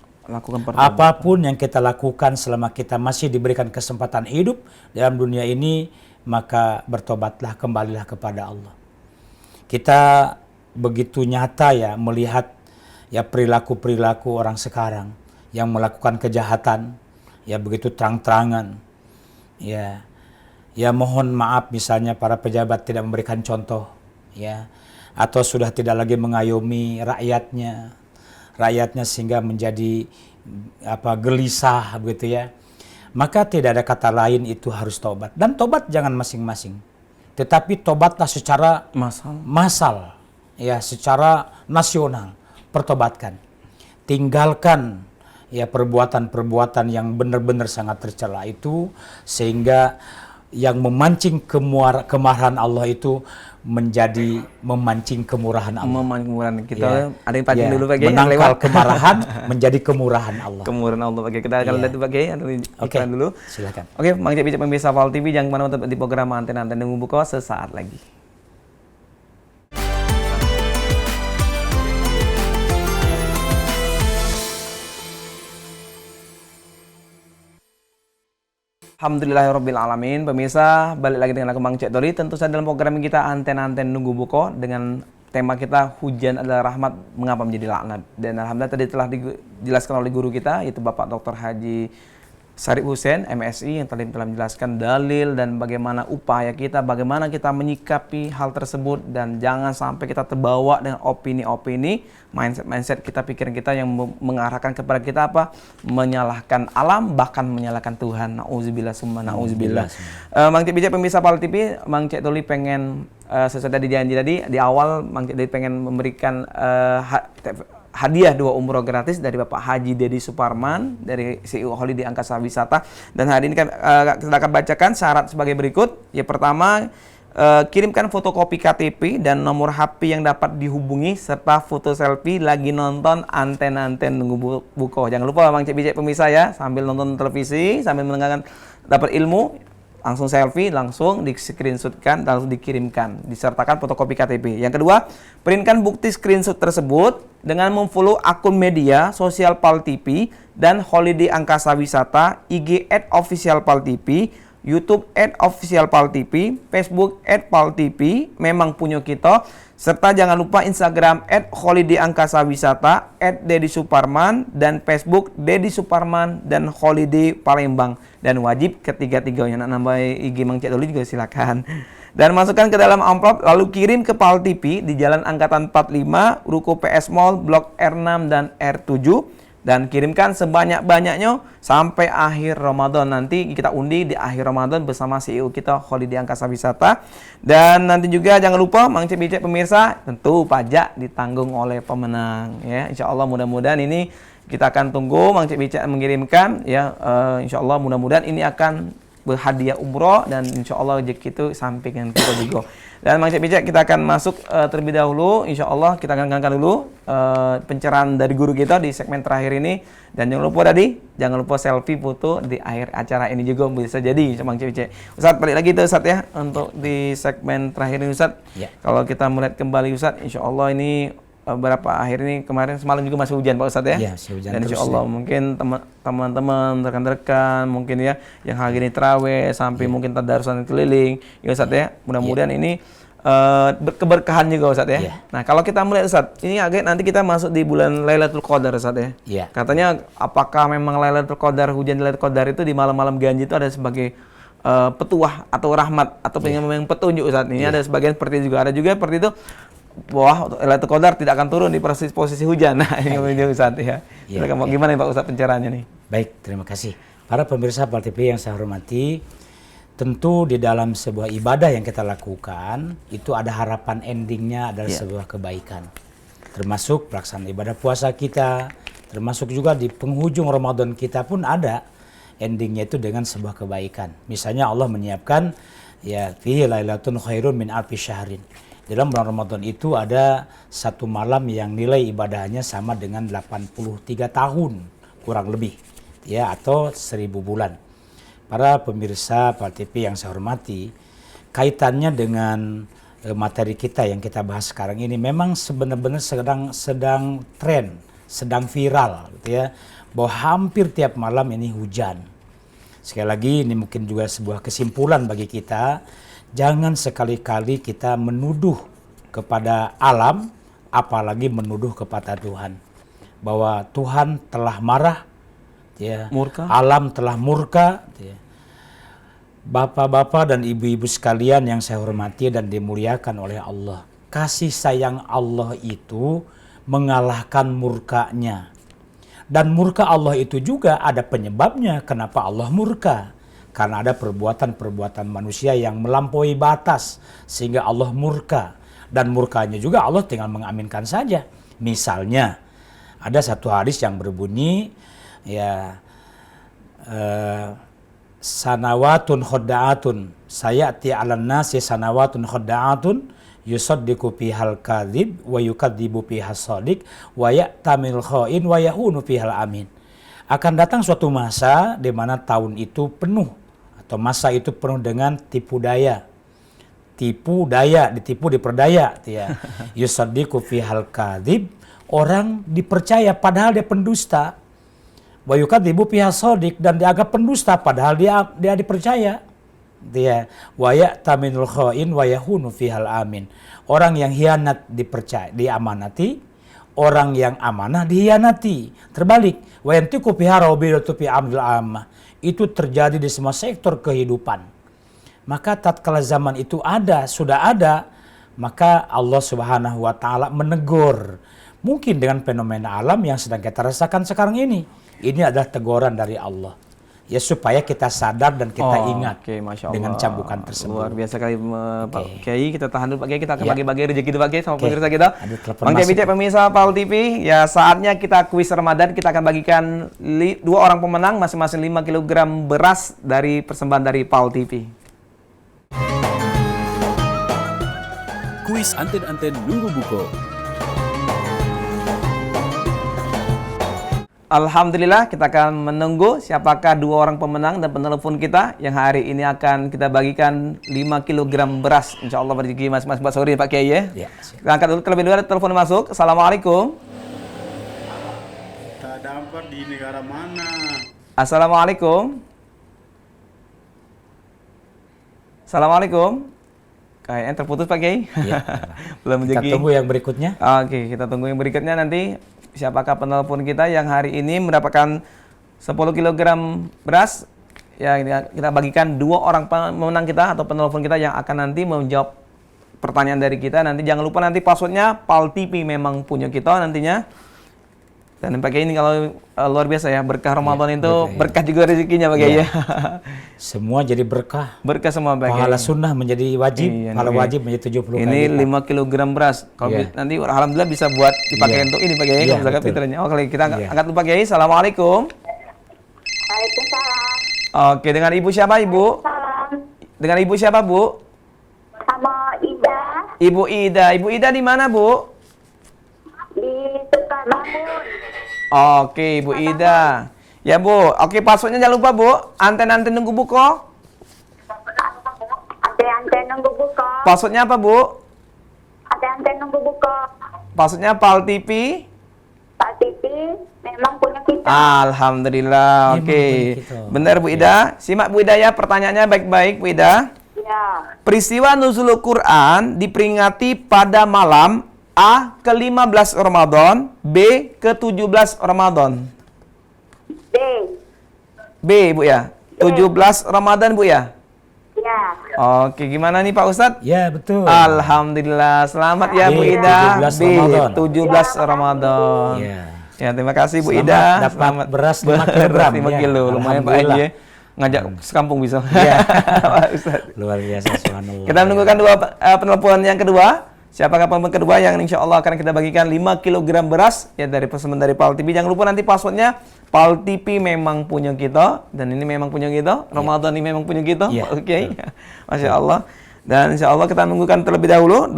Apapun yang kita lakukan selama kita masih diberikan kesempatan hidup dalam dunia ini, maka bertobatlah, kembalilah kepada Allah. Kita begitu nyata ya melihat ya perilaku-perilaku orang sekarang yang melakukan kejahatan, ya begitu terang-terangan. Ya mohon maaf misalnya para pejabat tidak memberikan contoh. Ya, atau sudah tidak lagi mengayomi rakyatnya sehingga menjadi gelisah begitu ya. Maka tidak ada kata lain, itu harus tobat. Dan tobat jangan masing-masing, tetapi tobatlah secara massal ya, secara nasional. Pertobatkan, tinggalkan ya perbuatan-perbuatan yang benar-benar sangat tercela itu, sehingga yang memancing kemarahan Allah itu menjadi memancing kemurahan Allah. Memancing kemurahan kita, Ya. ada yang pancing dulu Pak Kiai, menangkal kemarahan menjadi kemurahan Allah. Kemurahan Allah Pak Kiai. Kita akan lihat Pak Kiai, atau iklan dulu. Silakan. Oke, Mang Cek Bijak pemirsa Val TV, jangan kemana-mana di program Anten-Anten Nunggu Buko sesaat lagi. Alhamdulillahirrabbilalamin. Pemirsa, balik lagi dengan aku Mang Cek Doli. Tentu saja dalam program kita Anten-Anten Nunggu Buko dengan tema kita hujan adalah rahmat, mengapa menjadi laknat. Dan alhamdulillah tadi telah dijelaskan oleh guru kita, yaitu Bapak Dr. Haji Syarif Hussein, MSI, yang tadi telah menjelaskan dalil dan bagaimana upaya kita, bagaimana kita menyikapi hal tersebut, dan jangan sampai kita terbawa dengan opini-opini, mindset kita, pikiran kita yang mengarahkan kepada kita menyalahkan alam, bahkan menyalahkan Tuhan. Nauzubillah summa nauzubillah. Mang Cek Bijak pemirsa Val TV, Mang Cek Doli pengen sesuai tadi janji tadi di awal, Mang Cek Doli pengen memberikan hadiah 2 umroh gratis dari Bapak Haji Dedi Suparman dari CEO Holiday Angkasa Wisata. Dan hari ini kita akan bacakan syarat sebagai berikut. Yang pertama, kirimkan fotokopi KTP dan nomor HP yang dapat dihubungi serta foto selfie lagi nonton Anten-Anten Nunggu Buko. Jangan lupa Mang Cek Bijak pemirsa ya, sambil nonton televisi, sambil mendengarkan dapat ilmu, langsung selfie, langsung di-screenshotkan, langsung dikirimkan, disertakan fotokopi KTP. Yang kedua, printkan bukti screenshot tersebut dengan memfollow akun media sosial Pal TV dan Holiday Angkasa Wisata, IG @officialpaltv, YouTube @officialpaltv, Facebook @paltv, memang punya kita, serta jangan lupa Instagram @Holiday Angkasa Wisata, @Dedi Suparman, dan Facebook Dedi Suparman dan Holiday Palembang. Dan wajib ketiga-tiganya, nak nambah IG Mang Cek Doli juga silakan. Dan masukkan ke dalam amplop, lalu kirim ke Pal TV di Jalan Angkatan 45, Ruko PS Mall, Blok R6 dan R7. Dan kirimkan sebanyak-banyaknya sampai akhir Ramadan. Nanti kita undi di akhir Ramadan bersama CEO kita Holiday Angkasa Wisata. Dan nanti juga jangan lupa Mang Cek Bijak pemirsa, tentu pajak ditanggung oleh pemenang ya. Insya Allah mudah-mudahan ini kita akan tunggu Mang Cek Bijak mengirimkan ya. Insya Allah mudah-mudahan ini akan berhadiah umroh, dan insya Allah rezeki itu sampingan kita juga. Dan Mang Cek Bijak kita akan masuk terlebih dahulu. Insya Allah kita akan dengarkan dulu pencerahan dari guru kita di segmen terakhir ini. Dan jangan lupa selfie foto di akhir acara ini juga bisa jadi Mang Cek Bijak. Ustadz balik lagi tuh Ustadz ya, untuk di segmen terakhir ini Ustadz. Ya. Kalau kita melihat kembali Ustadz, insya Allah ini beberapa akhir ini, kemarin semalam juga masih hujan Pak Ustadz ya. Ya, hujan. Dan insya Allah mungkin teman-teman, rekan-rekan mungkin ya yang hari ini terawih sampai mungkin tadarusan keliling ya Ustadz ya. Mudah-mudahan ini keberkahan juga Ustadz ya. Nah, kalau kita melihat Ustadz, ini agak nanti kita masuk di bulan Lailatul Qadar Ustadz ya. Katanya apakah memang Lailatul Qadar, hujan Lailatul Qadar itu di malam-malam ganjil itu ada sebagai petuah atau rahmat atau memang petunjuk Ustadz. Ini ada sebagian seperti itu juga, ada juga seperti itu bahwa Lailatul Qadar tidak akan turun di posisi hujan. Nah, ini Ustadz ya. Gimana Pak Ustadz pencerahannya nih? Baik, terima kasih. Para pemirsa Pal TV yang saya hormati, tentu di dalam sebuah ibadah yang kita lakukan itu ada harapan endingnya adalah sebuah kebaikan. Termasuk pelaksanaan ibadah puasa kita, termasuk juga di penghujung Ramadan kita pun ada endingnya itu dengan sebuah kebaikan. Misalnya Allah menyiapkan ya fi lailatun khairun min alfi syahrin. Dalam bulan Ramadan itu ada satu malam yang nilai ibadahnya sama dengan 83 tahun kurang lebih ya, atau 1000 bulan. Para pemirsa Pal TV yang saya hormati, kaitannya dengan materi kita yang kita bahas sekarang ini memang sebenarnya sedang tren, sedang viral gitu ya, bahwa hampir tiap malam ini hujan. Sekali lagi ini mungkin juga sebuah kesimpulan bagi kita. Jangan sekali-kali kita menuduh kepada alam, apalagi menuduh kepada Tuhan. Bahwa Tuhan telah marah, ya, murka. Alam telah murka. Ya. Bapak-bapak dan ibu-ibu sekalian yang saya hormati dan dimuliakan oleh Allah. kasih sayang Allah itu mengalahkan murkanya. Dan murka Allah itu juga ada penyebabnya kenapa Allah murka. Karena ada perbuatan-perbuatan manusia yang melampaui batas sehingga Allah murka. Dan murkanya juga Allah tinggal mengaminkan saja. Misalnya ada satu hadis yang berbunyi ya sanawatun khoda'atun sayati 'alan nasi sanawatun khoda'atun yusaddiqu fihal kadhib wa yukadzibu fihas shadiq wa ya'tamil kha'in wa yahunu fihal amin. Akan datang suatu masa di mana tahun itu penuh atau masa itu penuh dengan tipu daya. Tipu daya, ditipu diperdaya ya. Yusaddiqu fihal kadhib, orang dipercaya padahal dia pendusta. Wa yukadzibu fihas shadiq, dan dianggap pendusta padahal dia dipercaya. Dia wa ya'taminul kha'in wa yahunu fihal amin. Orang yang hianat dipercaya, diamanati, orang yang amanah dihianati. Terbalik, wa yantiqu fiha rabbiyatu fi amril ammah. Itu terjadi di semua sektor kehidupan. Maka tatkala zaman itu sudah ada, maka Allah Subhanahu wa taala menegur. Mungkin dengan fenomena alam yang sedang kita rasakan sekarang ini. Ini adalah teguran dari Allah. Ya supaya kita sadar dan kita ingat Masya Allah. dengan cambukan tersebut. Luar biasa kali Pak Kiai. Kita tahan dulu Pak Kiai, kita akan Ya. bagi-bagi rezeki itu Pak Kiai sama pemirsa kita. Ada telepon Bang Kiai masuk. Bicek, pemirsa Paul TV, ya saatnya kita kuis Ramadan. Kita akan bagikan 2 orang pemenang masing-masing 5 kg beras dari persembahan dari Paul TV. Kuis Anten-Anten Nunggu Buko. Alhamdulillah, kita akan menunggu siapakah 2 orang pemenang dan penelpon kita yang hari ini akan kita bagikan 5 kg beras. Insya Allah rezeki mas-mas buat sore Pak Kiai ya. Ya, Kita angkat dulu terlebih dahulu, telepon masuk. Assalamualaikum. Tak dapat di negara mana? Assalamualaikum. Assalamualaikum. Kayaknya terputus Pak Kiai. Ya. Belum Kita rezeki. tunggu yang berikutnya. Oke, kita tunggu yang berikutnya nanti. Siapakah penelpon kita yang hari ini mendapatkan 10 kg beras? Ya, kita bagikan 2 orang pemenang kita atau penelpon kita yang akan nanti menjawab pertanyaan dari kita. Nanti jangan lupa nanti passwordnya Paul TV memang punya kita nantinya. Dan pakai ini kalau luar biasa ya, berkah Ramadan itu berkah juga rezekinya pakai ya. Semua jadi berkah. Berkah semua pakai. Pahala sunnah menjadi wajib, Iya, pahala oke. wajib menjadi 70 Ini kali. 5 kg beras. Kalau Iya. nanti alhamdulillah bisa buat dipakai Iya. untuk ini pakai Iya, zakat betul. fitrahnya. Oke, kita Iya. angkat dulu pakai. Assalamualaikum. Waalaikumsalam. Oke, dengan ibu siapa ibu? Salam. Dengan ibu siapa bu? Sama Ida Ibu Ida. Ibu Ida di mana bu? di Sukabangun. Oke, Ibu Ida. Ya bu. Oke, passwordnya jangan lupa bu. Anten-anten nunggu buko. Ante-ante nunggu buka. Passwordnya apa bu? Ante-ante nunggu buka. Passwordnya Paul TV. Pak TV memang punya kita. Alhamdulillah. Memang Oke. punya kita. Benar Bu Ida. Simak Bu Ida ya pertanyaannya baik-baik Bu Ida. Ya. Peristiwa nuzulul Quran diperingati pada malam A ke-15 Ramadan, B ke-17 Ramadan. B. B Bu ya. 17 Ramadan Bu ya. Ya. Oke, gimana nih Pak Ustadz? Ya, betul. Alhamdulillah. Selamat ya Bu B, Ida. 17 B Ramadan. 17 Ramadan. Ya. Ya, terima kasih Bu Selamat Ida. dapat beras 5 kilogram, 5 ya. kilo. Lumayan Pak Haji ya. Ngajak sekampung bisa. Ya. Pak Ustadz. Luar biasa, subhanallah. Kita menunggukan penelpon yang kedua. Siapakah penelpon kedua yang insya Allah akan kita bagikan 5 kg beras ya dari persembahan dari Paul TV. Jangan lupa nanti passwordnya Paul TV memang punya kita dan ini memang punya kita. Ramadan ini memang punya kita. Ya, Oke. Masya Allah. Dan insya Allah kita menunggukan terlebih dahulu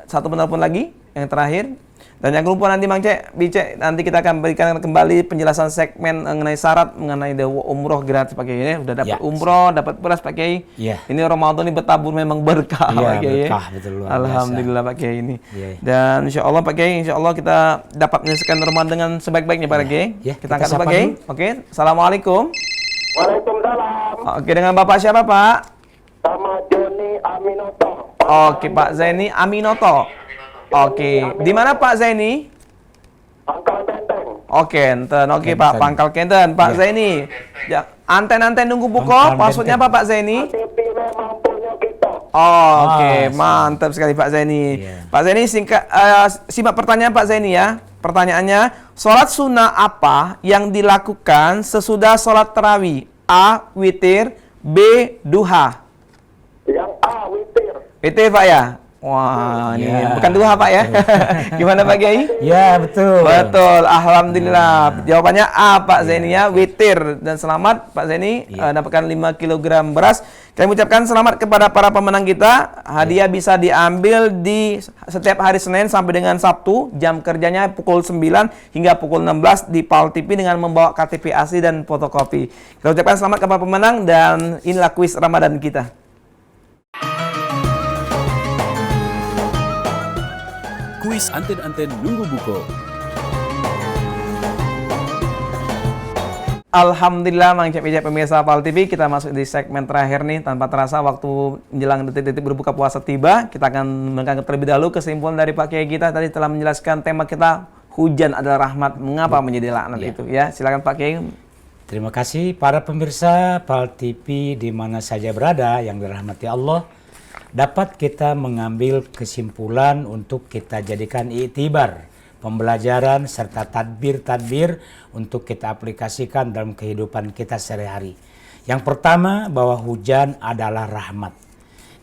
satu penelpon lagi yang terakhir. Dan jangan lupa nanti Mang Cek, Bicek, nanti kita akan berikan kembali penjelasan segmen mengenai syarat mengenai umroh gratis pakai ini. Udah dapat Ya. umroh, dapat beras pakai. Ya. Ini Ramadan ini bertabur memang berkah Iya, Pak Kiai. berkah, betul, luar biasa. Alhamdulillah Pak Kiai ini. Iya. Dan insya Allah Pak Kiai, insya Allah kita dapat menyelesaikan Ramadan dengan sebaik-baiknya Pak Kiai. Ya, Kita kita angkat Pak sapa Kiai. dulu. Oke, Assalamualaikum. Waalaikumsalam. Oke, dengan Bapak siapa Pak? Sama Joni Aminoto. Oke, Pak Zaini Aminoto. Oke, di mana Pak Zaini? Angkal Benteng. Oke, enten. Oke, Kenten. Pak Pangkal Kenten. Pak Ya. Zaini. Ya, anten-anten nunggu buko. Pangkal Passwordnya apa Benteng. Pak Zaini? TV memang punya kita. Oke, mantap sekali Pak Zaini. Iya. Pak Zaini singkat simak pertanyaan Pak Zaini ya. Pertanyaannya, sholat sunnah apa yang dilakukan sesudah sholat tarawih? A. Witir, B. Duha. Yang A, witir. Witir Pak ya? Wah, ini Ya. bukan duha Pak ya. Gimana Pak Kiai? Ya, betul. Betul, alhamdulillah. Jawabannya A Pak Zaini ya, witir. Dan selamat Pak Zaini dapatkan 5 kg beras. Kami ucapkan selamat kepada para pemenang kita. Hadiah bisa diambil di setiap hari Senin sampai dengan Sabtu. Jam kerjanya pukul 9 hingga pukul 16 di PAL TV dengan membawa KTP asli dan fotokopi. Kita ucapkan selamat kepada pemenang dan inilah kuis Ramadan kita. Kuis Anten-Anten Nunggu Buko. Alhamdulillah mangcap-icap pemirsa PAL TV, kita masuk di segmen terakhir nih. Tanpa terasa waktu menjelang detik-detik berbuka puasa tiba, kita akan menangkap terlebih dahulu kesimpulan dari Pak Kiai kita tadi telah menjelaskan tema kita, hujan adalah rahmat, mengapa menjadi laknat itu ya. Silakan Pak Kiai. Terima kasih para pemirsa PAL TV di mana saja berada yang dirahmati Allah. Dapat kita mengambil kesimpulan untuk kita jadikan iktibar, pembelajaran serta tadbir-tadbir untuk kita aplikasikan dalam kehidupan kita sehari-hari. Yang pertama, bahwa hujan adalah rahmat.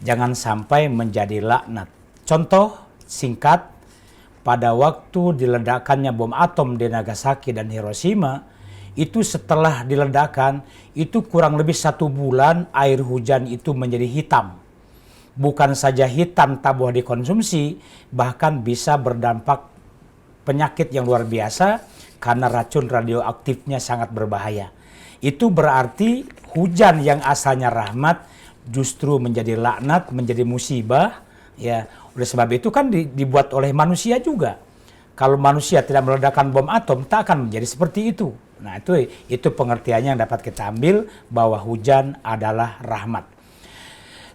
Jangan sampai menjadi laknat. Contoh singkat, pada waktu diledakkannya bom atom di Nagasaki dan Hiroshima, itu setelah diledakkan, itu kurang lebih 1 bulan air hujan itu menjadi hitam. Bukan saja hitam tak boleh dikonsumsi, bahkan bisa berdampak penyakit yang luar biasa karena racun radioaktifnya sangat berbahaya. Itu berarti hujan yang asalnya rahmat justru menjadi laknat, menjadi musibah. Ya, oleh sebab itu kan dibuat oleh manusia juga. Kalau manusia tidak meledakkan bom atom, tak akan menjadi seperti itu. Nah, itu pengertiannya yang dapat kita ambil bahwa hujan adalah rahmat.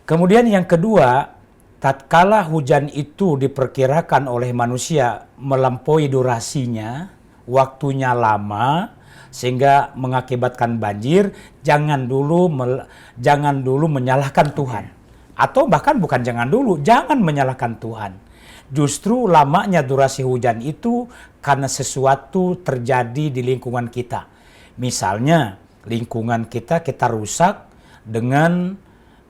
Kemudian yang kedua, tatkala hujan itu diperkirakan oleh manusia melampaui durasinya, waktunya lama sehingga mengakibatkan banjir, jangan dulu menyalahkan Tuhan. Atau bahkan bukan jangan menyalahkan Tuhan. Justru lamanya durasi hujan itu karena sesuatu terjadi di lingkungan kita. Misalnya lingkungan kita rusak dengan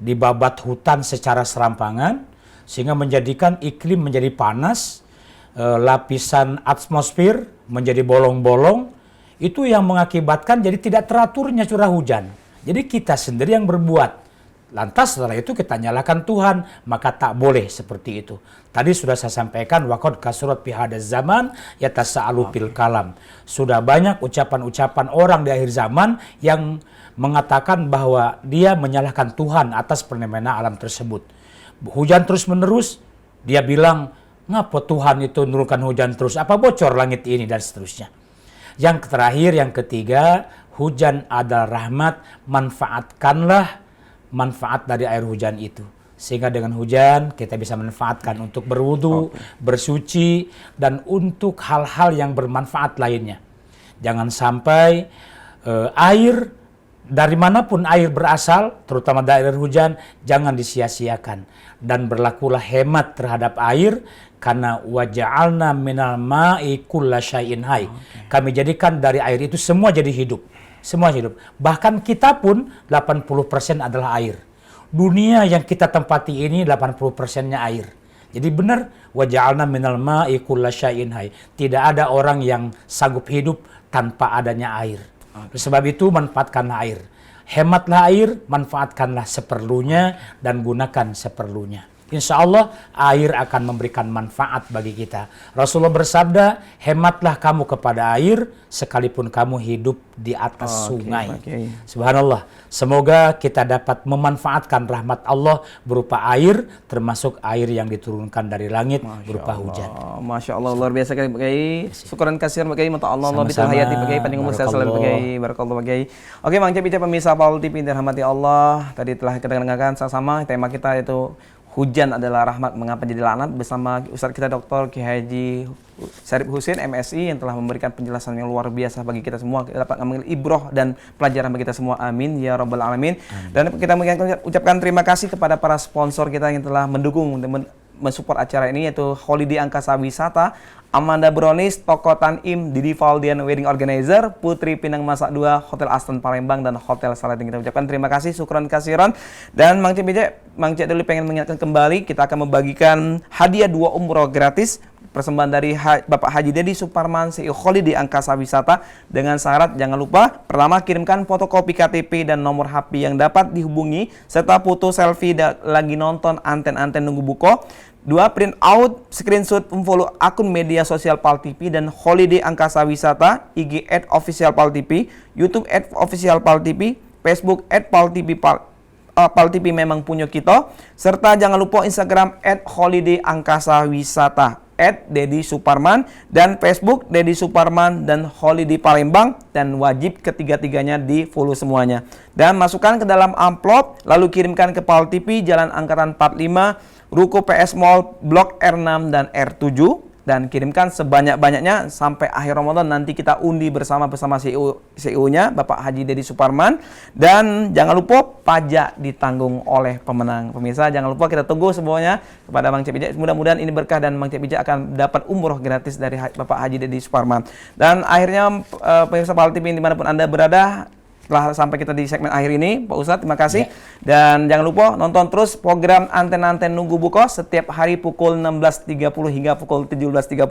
dibabat hutan secara serampangan sehingga menjadikan iklim menjadi panas, lapisan atmosfer menjadi bolong-bolong, itu yang mengakibatkan jadi tidak teraturnya curah hujan. Jadi kita sendiri yang berbuat. Lantas setelah itu kita nyalakan Tuhan, maka tak boleh seperti itu. Tadi sudah saya sampaikan, waqad kasurat fi hadzal zaman yatasa'alu fil kalam. Sudah banyak ucapan-ucapan orang di akhir zaman yang mengatakan bahwa dia menyalahkan Tuhan atas fenomena alam tersebut. Hujan terus-menerus, dia bilang, ngapa Tuhan itu menurunkan hujan terus? Apa bocor langit ini? Dan seterusnya. Yang terakhir, yang ketiga, hujan adalah rahmat, manfaatkanlah manfaat dari air hujan itu. Sehingga dengan hujan kita bisa manfaatkan untuk berwudu, bersuci, dan untuk hal-hal yang bermanfaat lainnya. Jangan sampai air, dari manapun air berasal, terutama dari air hujan, jangan disia-siakan. Dan berlakulah hemat terhadap air, karena waja'alna minal ma'i kulla syai'in hayy. Kami jadikan dari air itu semua jadi hidup. Semua hidup. Bahkan kita pun 80% adalah air. Dunia yang kita tempati ini 80%-nya air. Jadi benar, waja'alna minal ma'i kulla syai'in hayy. Tidak ada orang yang sanggup hidup tanpa adanya air. Sebab itu manfaatkanlah air. Hematlah air, manfaatkanlah seperlunya dan gunakan seperlunya. Insya Allah air akan memberikan manfaat bagi kita. Rasulullah bersabda, hematlah kamu kepada air sekalipun kamu hidup di atas sungai. Subhanallah. Semoga kita dapat memanfaatkan rahmat Allah berupa air, termasuk air yang diturunkan dari langit berupa hujan. Masya Allah, luar biasa sekali Pak Kiai. Syukuran kasihan Pak Kiai, mata Allah bitul hayati Pak Kiai, panjang umur sehat selalu Pak Kiai. Barakallahu Pak Kiai. Oke, mangcap-icap pemirsa PAL TV yang dirahmati Allah. Tadi telah kita dengarkan sama-sama tema kita itu hujan adalah rahmat, mengapa jadi laknat, bersama Ustadz kita Dr. Kiai Haji Syarif Husin MSI yang telah memberikan penjelasan yang luar biasa bagi kita semua. Kita dapat mengambil ibroh dan pelajaran bagi kita semua. Amin ya rabbal alamin. Dan kita ucapkan terima kasih kepada para sponsor kita yang telah mendukung dan mensupport acara ini, yaitu Holiday Angkasa Wisata, Amanda Brownies, Toko Tanim, Didi Valdian Wedding Organizer, Putri Pinang Masak 2, Hotel Aston Palembang, dan Hotel Salatin. Kita ucapkan terima kasih, syukron kasiron. Dan Mang Cek dulu pengen mengingatkan kembali, kita akan membagikan hadiah 2 umroh gratis, persembahan dari Bapak Haji Dedi Suparman, CEO Holiday Angkasa Wisata, dengan syarat jangan lupa, pertama kirimkan fotokopi KTP dan nomor HP yang dapat dihubungi, serta foto selfie lagi nonton anten-anten nunggu buko. 2. Print out, screenshot, follow akun media sosial PAL TV dan Holiday Angkasa Wisata, IG @officialpaltv, YouTube @officialpaltv, Facebook @paltv, PAL TV memang punya kita, serta jangan lupa Instagram @Holiday Angkasa Wisata, @Dedi Suparman, dan Facebook Dedi Suparman dan Holiday Palembang, dan wajib ketiga-tiganya di follow semuanya. Dan masukkan ke dalam amplop, lalu kirimkan ke PAL TV, Jalan Angkatan 45, Ruko PS Mall, Blok R6 dan R7, dan kirimkan sebanyak-banyaknya sampai akhir Ramadan. Nanti kita undi bersama CEO-nya Bapak Haji Dedi Suparman. Dan jangan lupa pajak ditanggung oleh pemenang. Pemirsa, jangan lupa kita tunggu semuanya kepada Mang Cek Bijak. Mudah-mudahan ini berkah dan Mang Cek Bijak akan dapat umroh gratis dari Bapak Haji Dedi Suparman. Dan akhirnya pemirsa PAL TV dimanapun Anda berada, telah sampai kita di segmen akhir ini, Pak Ustadz, terima kasih. Dan jangan lupa nonton terus program Anten-Anten Nunggu Buko setiap hari pukul 16.30 hingga pukul 17.30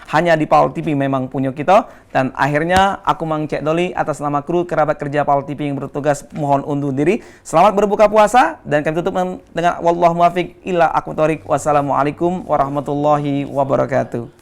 hanya di PAL TV memang punya kita. Dan akhirnya aku Mang Cek Doli atas nama kru kerabat kerja PAL TV yang bertugas mohon undur diri. Selamat berbuka puasa dan kami tutup dengan wallahu muwaffiq ila aqwamit thoriq. Wassalamualaikum warahmatullahi wabarakatuh.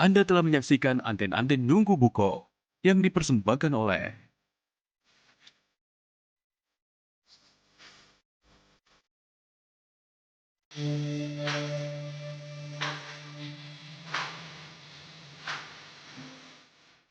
Anda telah menyaksikan Anten-Anten Nunggu Buko yang dipersembahkan oleh